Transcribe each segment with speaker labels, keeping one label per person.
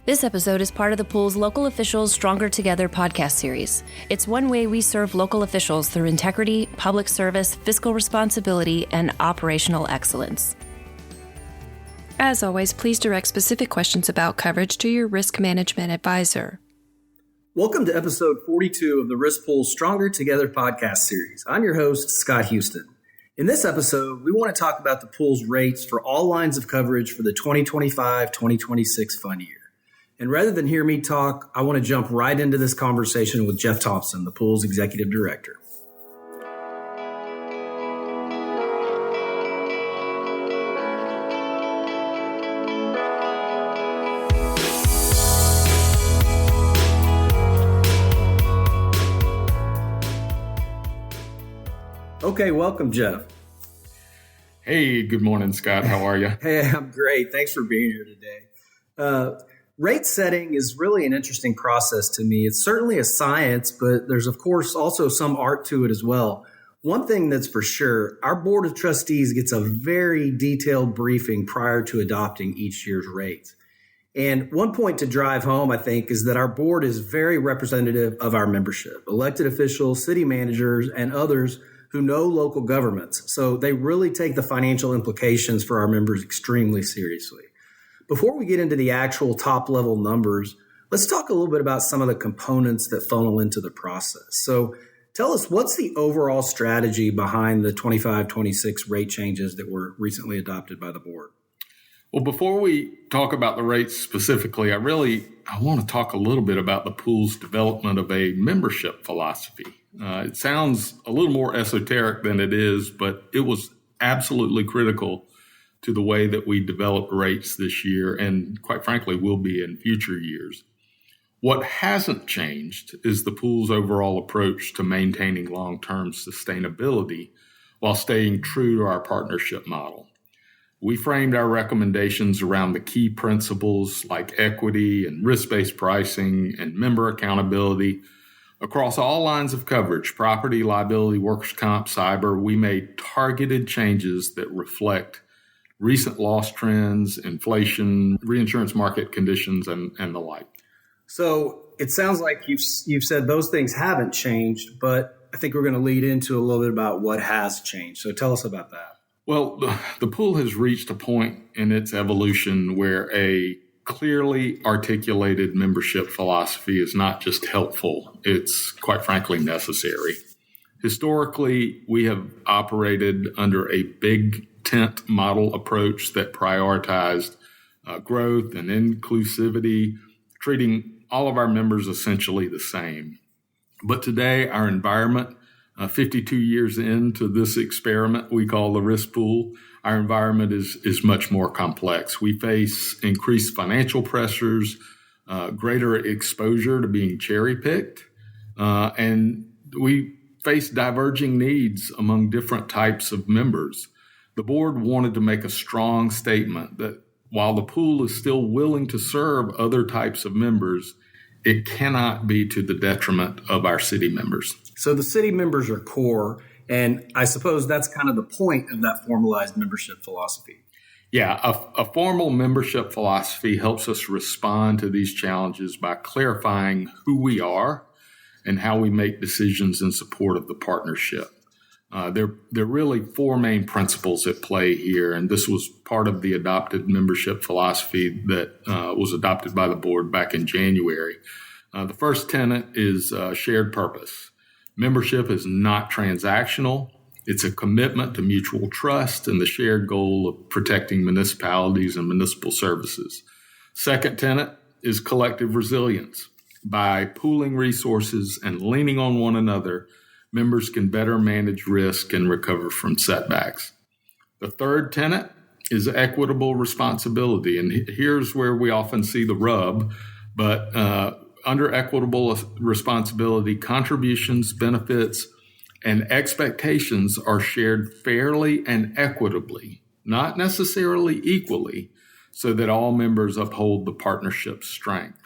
Speaker 1: This episode is part of the pool's Local Officials Stronger Together podcast series. It's one way we serve local officials through integrity, public service, fiscal responsibility, and operational excellence. As always, please direct specific questions about coverage to your risk management advisor.
Speaker 2: Welcome to episode 42 of the Risk Pool Stronger Together podcast series. I'm your host, Scott Houston. In this episode, we want to talk about the pool's rates for all lines of coverage for the 2025-2026 fund year. And rather than hear me talk, I want to jump right into this conversation with Jeff Thompson, the pool's executive director. Okay, welcome, Jeff.
Speaker 3: Hey, good morning, Scott. How are you?
Speaker 2: Hey, I'm great. Thanks for being here today. Rate setting is really an interesting process to me. It's certainly a science, but there's, of course, also some art to it as well. One thing that's for sure, our board of trustees gets a very detailed briefing prior to adopting each year's rates. And one point to drive home, I think, is that our board is very representative of our membership, elected officials, city managers, and others who know local governments. So they really take the financial implications for our members extremely seriously. Before we get into the actual top-level numbers, let's talk a little bit about some of the components that funnel into the process. So tell us, what's the overall strategy behind the 25-26 rate changes that were recently adopted by the board?
Speaker 3: Well, before we talk about the rates specifically, I want to talk a little bit about the pool's development of a membership philosophy. It sounds a little more esoteric than it is, but it was absolutely critical to the way that we developed rates this year and, quite frankly, will be in future years. What hasn't changed is the pool's overall approach to maintaining long-term sustainability while staying true to our partnership model. We framed our recommendations around the key principles like equity and risk-based pricing and member accountability. Across all lines of coverage, property, liability, workers' comp, cyber, we made targeted changes that reflect recent loss trends, inflation, reinsurance market conditions, and the like. So
Speaker 2: it sounds like you've said those things haven't changed, but I think we're going to lead into a little bit about what has changed. So tell us about that.
Speaker 3: Well, the pool has reached a point in its evolution where a clearly articulated membership philosophy is not just helpful, it's quite frankly necessary. Historically, we have operated under a big tent model approach that prioritized growth and inclusivity, treating all of our members essentially the same. But today, our environment, 52 years into this experiment we call the Risk Pool, our environment is much more complex. We face increased financial pressures, greater exposure to being cherry-picked, and we face diverging needs among different types of members. The board wanted to make a strong statement that while the pool is still willing to serve other types of members, it cannot be to the detriment of our city members.
Speaker 2: So the city members are core, and I suppose that's kind of the point of that formalized membership philosophy.
Speaker 3: Yeah, a formal membership philosophy helps us respond to these challenges by clarifying who we are and how we make decisions in support of the partnership. There are really four main principles at play here, and this was part of the adopted membership philosophy that was adopted by the board back in January. The first tenet is shared purpose. Membership is not transactional. It's a commitment to mutual trust and the shared goal of protecting municipalities and municipal services. Second tenet is collective resilience. By pooling resources and leaning on one another, members can better manage risk and recover from setbacks. The third tenet is equitable responsibility. And here's where we often see the rub, but under equitable responsibility, contributions, benefits, and expectations are shared fairly and equitably, not necessarily equally, so that all members uphold the partnership's strength.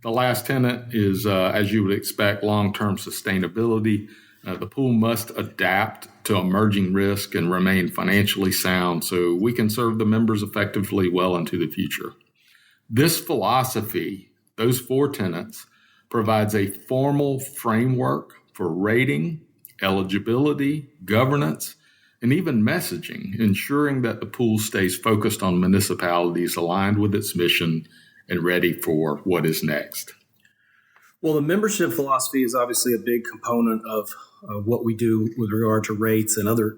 Speaker 3: The last tenet is, as you would expect, long-term sustainability. The pool must adapt to emerging risk and remain financially sound so we can serve the members effectively well into the future. This philosophy, those 4 tenets, provides a formal framework for rating, eligibility, governance, and even messaging, ensuring that the pool stays focused on municipalities aligned with its mission and ready for what is next.
Speaker 2: Well, the membership philosophy is obviously a big component of what we do with regard to rates and other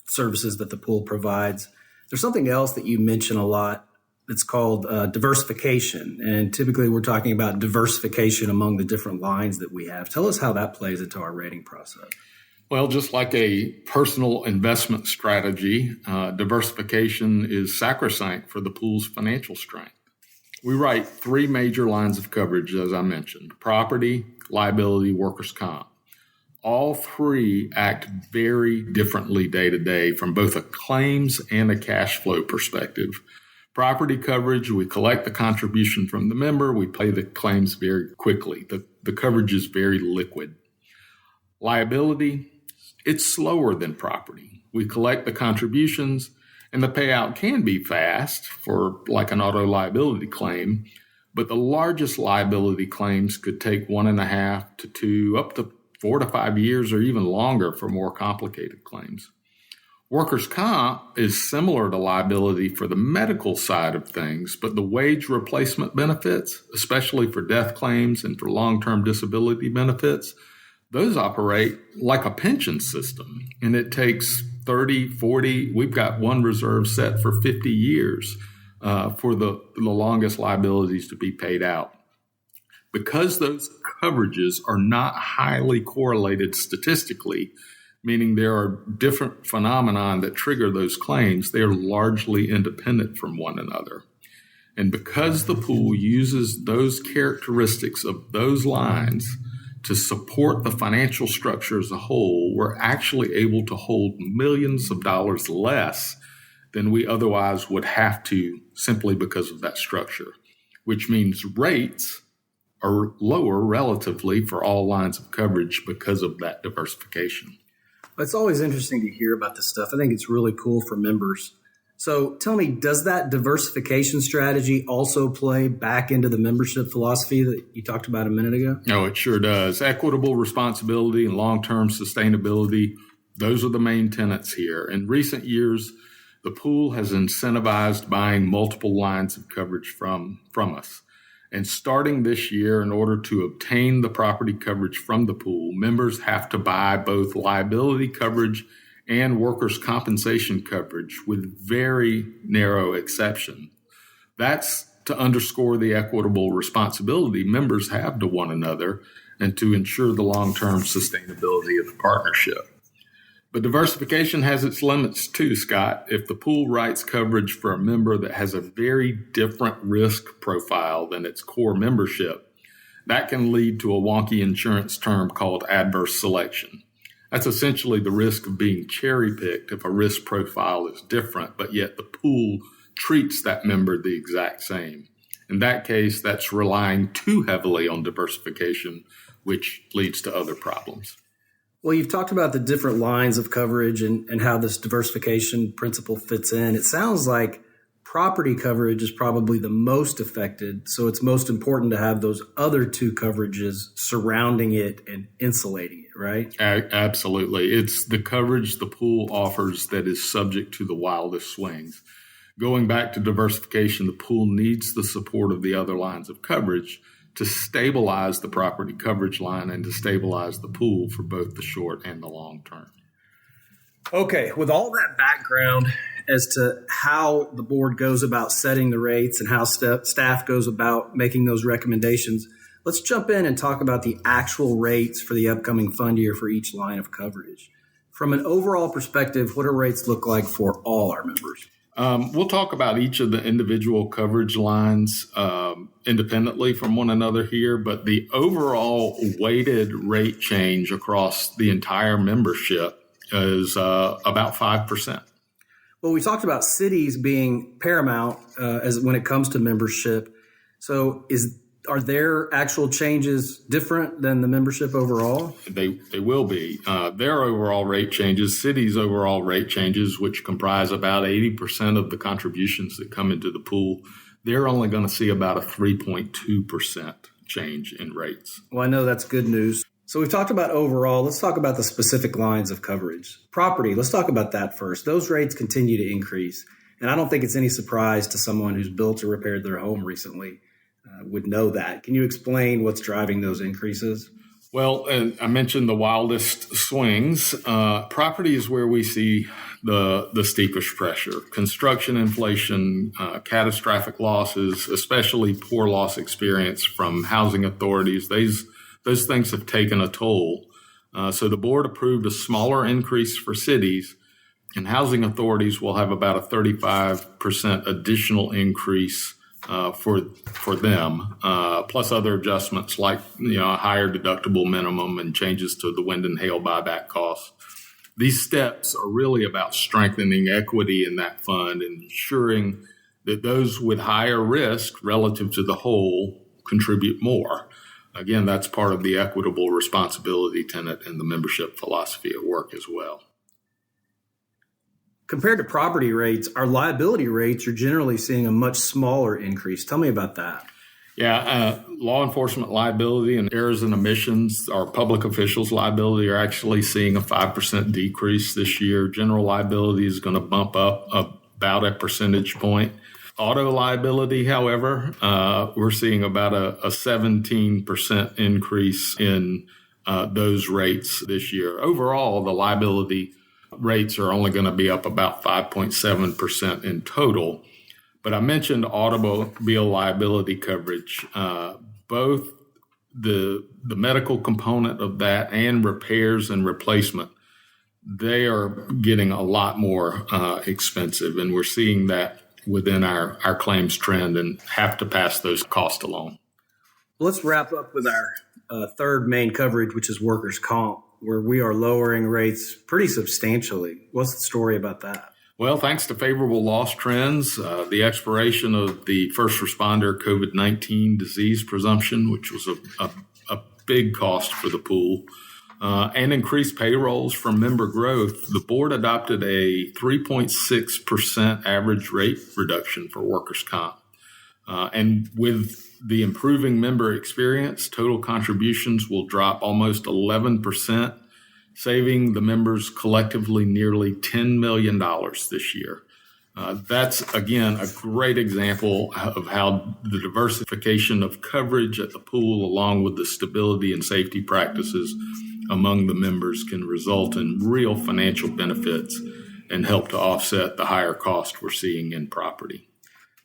Speaker 2: services that the pool provides. There's something else that you mention a lot. It's called diversification. And typically we're talking about diversification among the different lines that we have. Tell us how that plays into our rating process.
Speaker 3: Well, just like a personal investment strategy, diversification is sacrosanct for the pool's financial strength. We write 3 major lines of coverage, as I mentioned: property, liability, workers' comp. All 3 act very differently day to day from both a claims and a cash flow perspective. Property coverage, we collect the contribution from the member, we pay the claims very quickly. The coverage is very liquid. Liability, it's slower than property. We collect the contributions, and the payout can be fast for like an auto liability claim, but the largest liability claims could take 1.5 to 2, up to 4 to 5 years or even longer for more complicated claims. Workers' comp is similar to liability for the medical side of things, but the wage replacement benefits, especially for death claims and for long-term disability benefits, those operate like a pension system, and it takes 30, 40, we've got one reserve set for 50 years for the longest liabilities to be paid out. Because those coverages are not highly correlated statistically, meaning there are different phenomena that trigger those claims, they are largely independent from one another. And because the pool uses those characteristics of those lines to support the financial structure as a whole, we're actually able to hold millions of dollars less than we otherwise would have to simply because of that structure, which means rates are lower relatively for all lines of coverage because of that diversification.
Speaker 2: It's always interesting to hear about this stuff. I think it's really cool for members. So tell me, does that diversification strategy also play back into the membership philosophy that you talked about a minute ago?
Speaker 3: No, it sure does. Equitable responsibility and long-term sustainability, those are the main tenets here. In recent years, the pool has incentivized buying multiple lines of coverage from us. And starting this year, in order to obtain the property coverage from the pool, members have to buy both liability coverage and workers' compensation coverage with very narrow exception. That's to underscore the equitable responsibility members have to one another and to ensure the long-term sustainability of the partnership. But diversification has its limits too, Scott. If the pool writes coverage for a member that has a very different risk profile than its core membership, that can lead to a wonky insurance term called adverse selection. That's essentially the risk of being cherry-picked if a risk profile is different, but yet the pool treats that member the exact same. In that case, that's relying too heavily on diversification, which leads to other problems.
Speaker 2: Well, you've talked about the different lines of coverage and how this diversification principle fits in. It sounds like property coverage is probably the most affected, so it's most important to have those other 2 coverages surrounding it and insulating it, right?
Speaker 3: Absolutely. It's the coverage the pool offers that is subject to the wildest swings. Going back to diversification, the pool needs the support of the other lines of coverage to stabilize the property coverage line and to stabilize the pool for both the short and the long term.
Speaker 2: Okay, with all that background as to how the board goes about setting the rates and how staff goes about making those recommendations, let's jump in and talk about the actual rates for the upcoming fund year for each line of coverage. From an overall perspective, what do rates look like for all our members?
Speaker 3: We'll talk about each of the individual coverage lines independently from one another here, but the overall weighted rate change across the entire membership is about 5%.
Speaker 2: Well, we talked about cities being paramount as when it comes to membership. So are their actual changes different than the membership overall?
Speaker 3: They will be. Their overall rate changes, cities' overall rate changes, which comprise about 80% of the contributions that come into the pool, they're only going to see about a 3.2% change in rates.
Speaker 2: Well, I know that's good news. So we've talked about overall. Let's talk about the specific lines of coverage. Property, let's talk about that first. Those rates continue to increase. And I don't think it's any surprise to someone who's built or repaired their home recently would know that. Can you explain what's driving those increases?
Speaker 3: Well, and I mentioned the wildest swings. Property is where we see the steepest pressure. Construction inflation, catastrophic losses, especially poor loss experience from housing authorities. Those things have taken a toll. So the board approved a smaller increase for cities, and housing authorities will have about a 35% additional increase for them, plus other adjustments like a higher deductible minimum and changes to the wind and hail buyback costs. These steps are really about strengthening equity in that fund and ensuring that those with higher risk relative to the whole contribute more. Again, that's part of the equitable responsibility tenet in the membership philosophy at work as well.
Speaker 2: Compared to property rates, our liability rates are generally seeing a much smaller increase. Tell me about that.
Speaker 3: Yeah, law enforcement liability and errors and omissions, our public officials' liability are actually seeing a 5% decrease this year. General liability is going to bump up about a percentage point. Auto liability, however, we're seeing about a 17% increase in those rates this year. Overall, the liability rates are only going to be up about 5.7% in total. But I mentioned automobile liability coverage. Both the medical component of that and repairs and replacement, they are getting a lot more expensive. And we're seeing that within our claims trend and have to pass those costs along.
Speaker 2: Let's wrap up with our third main coverage, which is workers' comp, where we are lowering rates pretty substantially. What's the story about that?
Speaker 3: Well, thanks to favorable loss trends, the expiration of the first responder COVID-19 disease presumption, which was a big cost for the pool, and increased payrolls from member growth, the board adopted a 3.6% average rate reduction for workers' comp. And with the improving member experience, total contributions will drop almost 11%, saving the members collectively nearly $10 million this year. That's, again, a great example of how the diversification of coverage at the pool, along with the stability and safety practices among the members, can result in real financial benefits and help to offset the higher cost we're seeing in property.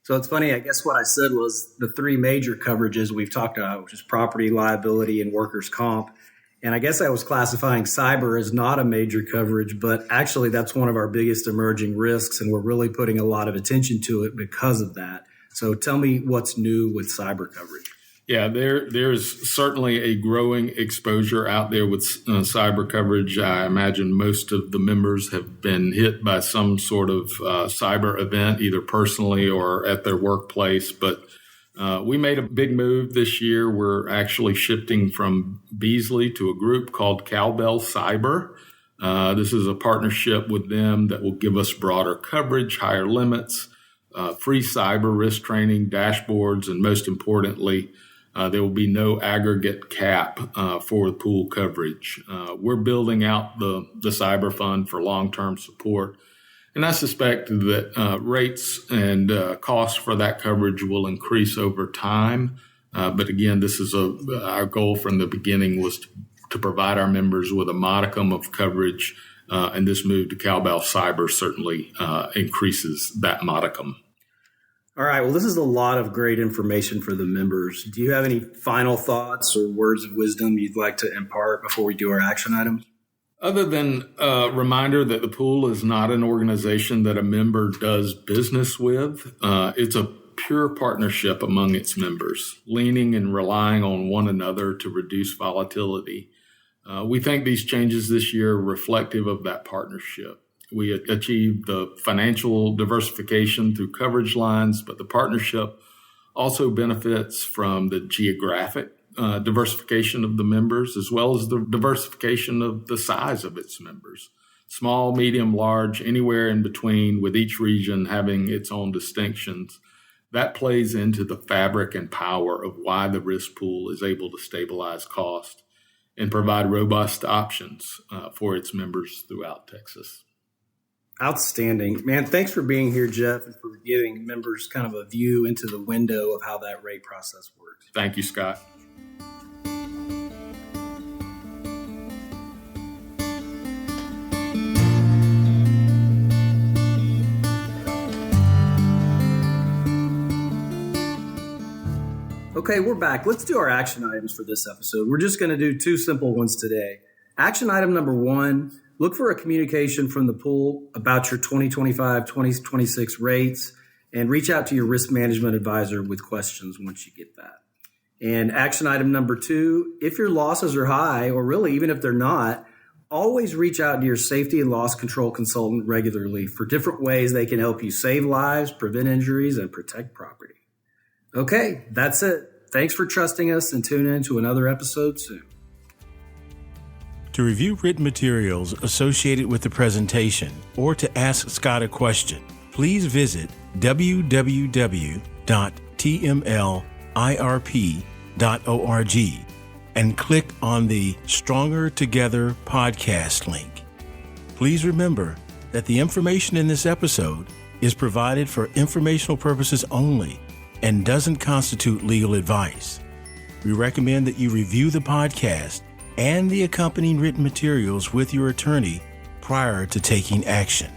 Speaker 2: So it's funny, I guess what I said was the three major coverages we've talked about, which is property, liability, and workers' comp. And I guess I was classifying cyber as not a major coverage, but actually that's one of our biggest emerging risks, and we're really putting a lot of attention to it because of that. So tell me what's new with cyber coverage.
Speaker 3: Yeah, there's certainly a growing exposure out there with cyber coverage. I imagine most of the members have been hit by some sort of cyber event, either personally or at their workplace. But we made a big move this year. We're actually shifting from Beasley to a group called Cowbell Cyber. This is a partnership with them that will give us broader coverage, higher limits, free cyber risk training, dashboards, and most importantly, there will be no aggregate cap for the pool coverage. We're building out the cyber fund for long-term support, and I suspect that rates and costs for that coverage will increase over time. But again, this is our goal from the beginning was to provide our members with a modicum of coverage, and this move to Cowbell Cyber certainly increases that modicum.
Speaker 2: All right. Well, this is a lot of great information for the members. Do you have any final thoughts or words of wisdom you'd like to impart before we do our action items?
Speaker 3: Other than a reminder that the pool is not an organization that a member does business with, it's a pure partnership among its members, leaning and relying on one another to reduce volatility. We think these changes this year are reflective of that partnership. We achieved the financial diversification through coverage lines, but the partnership also benefits from the geographic diversification of the members, as well as the diversification of the size of its members. Small, medium, large, anywhere in between, with each region having its own distinctions. That plays into the fabric and power of why the risk pool is able to stabilize cost and provide robust options for its members throughout Texas.
Speaker 2: Outstanding. Man, thanks for being here, Jeff, and for giving members kind of a view into the window of how that rate process works.
Speaker 3: Thank you, Scott.
Speaker 2: Okay, we're back. Let's do our action items for this episode. We're just going to do 2 simple ones today. Action item number 1, look for a communication from the pool about your 2025-2026 rates and reach out to your risk management advisor with questions once you get that. And action item number 2, if your losses are high, or really even if they're not, always reach out to your safety and loss control consultant regularly for different ways they can help you save lives, prevent injuries, and protect property. Okay, that's it. Thanks for trusting us, and tune in to another episode soon.
Speaker 4: To review written materials associated with the presentation or to ask Scott a question, please visit www.tmlirp.org and click on the Stronger Together podcast link. Please remember that the information in this episode is provided for informational purposes only and doesn't constitute legal advice. We recommend that you review the podcast and the accompanying written materials with your attorney prior to taking action.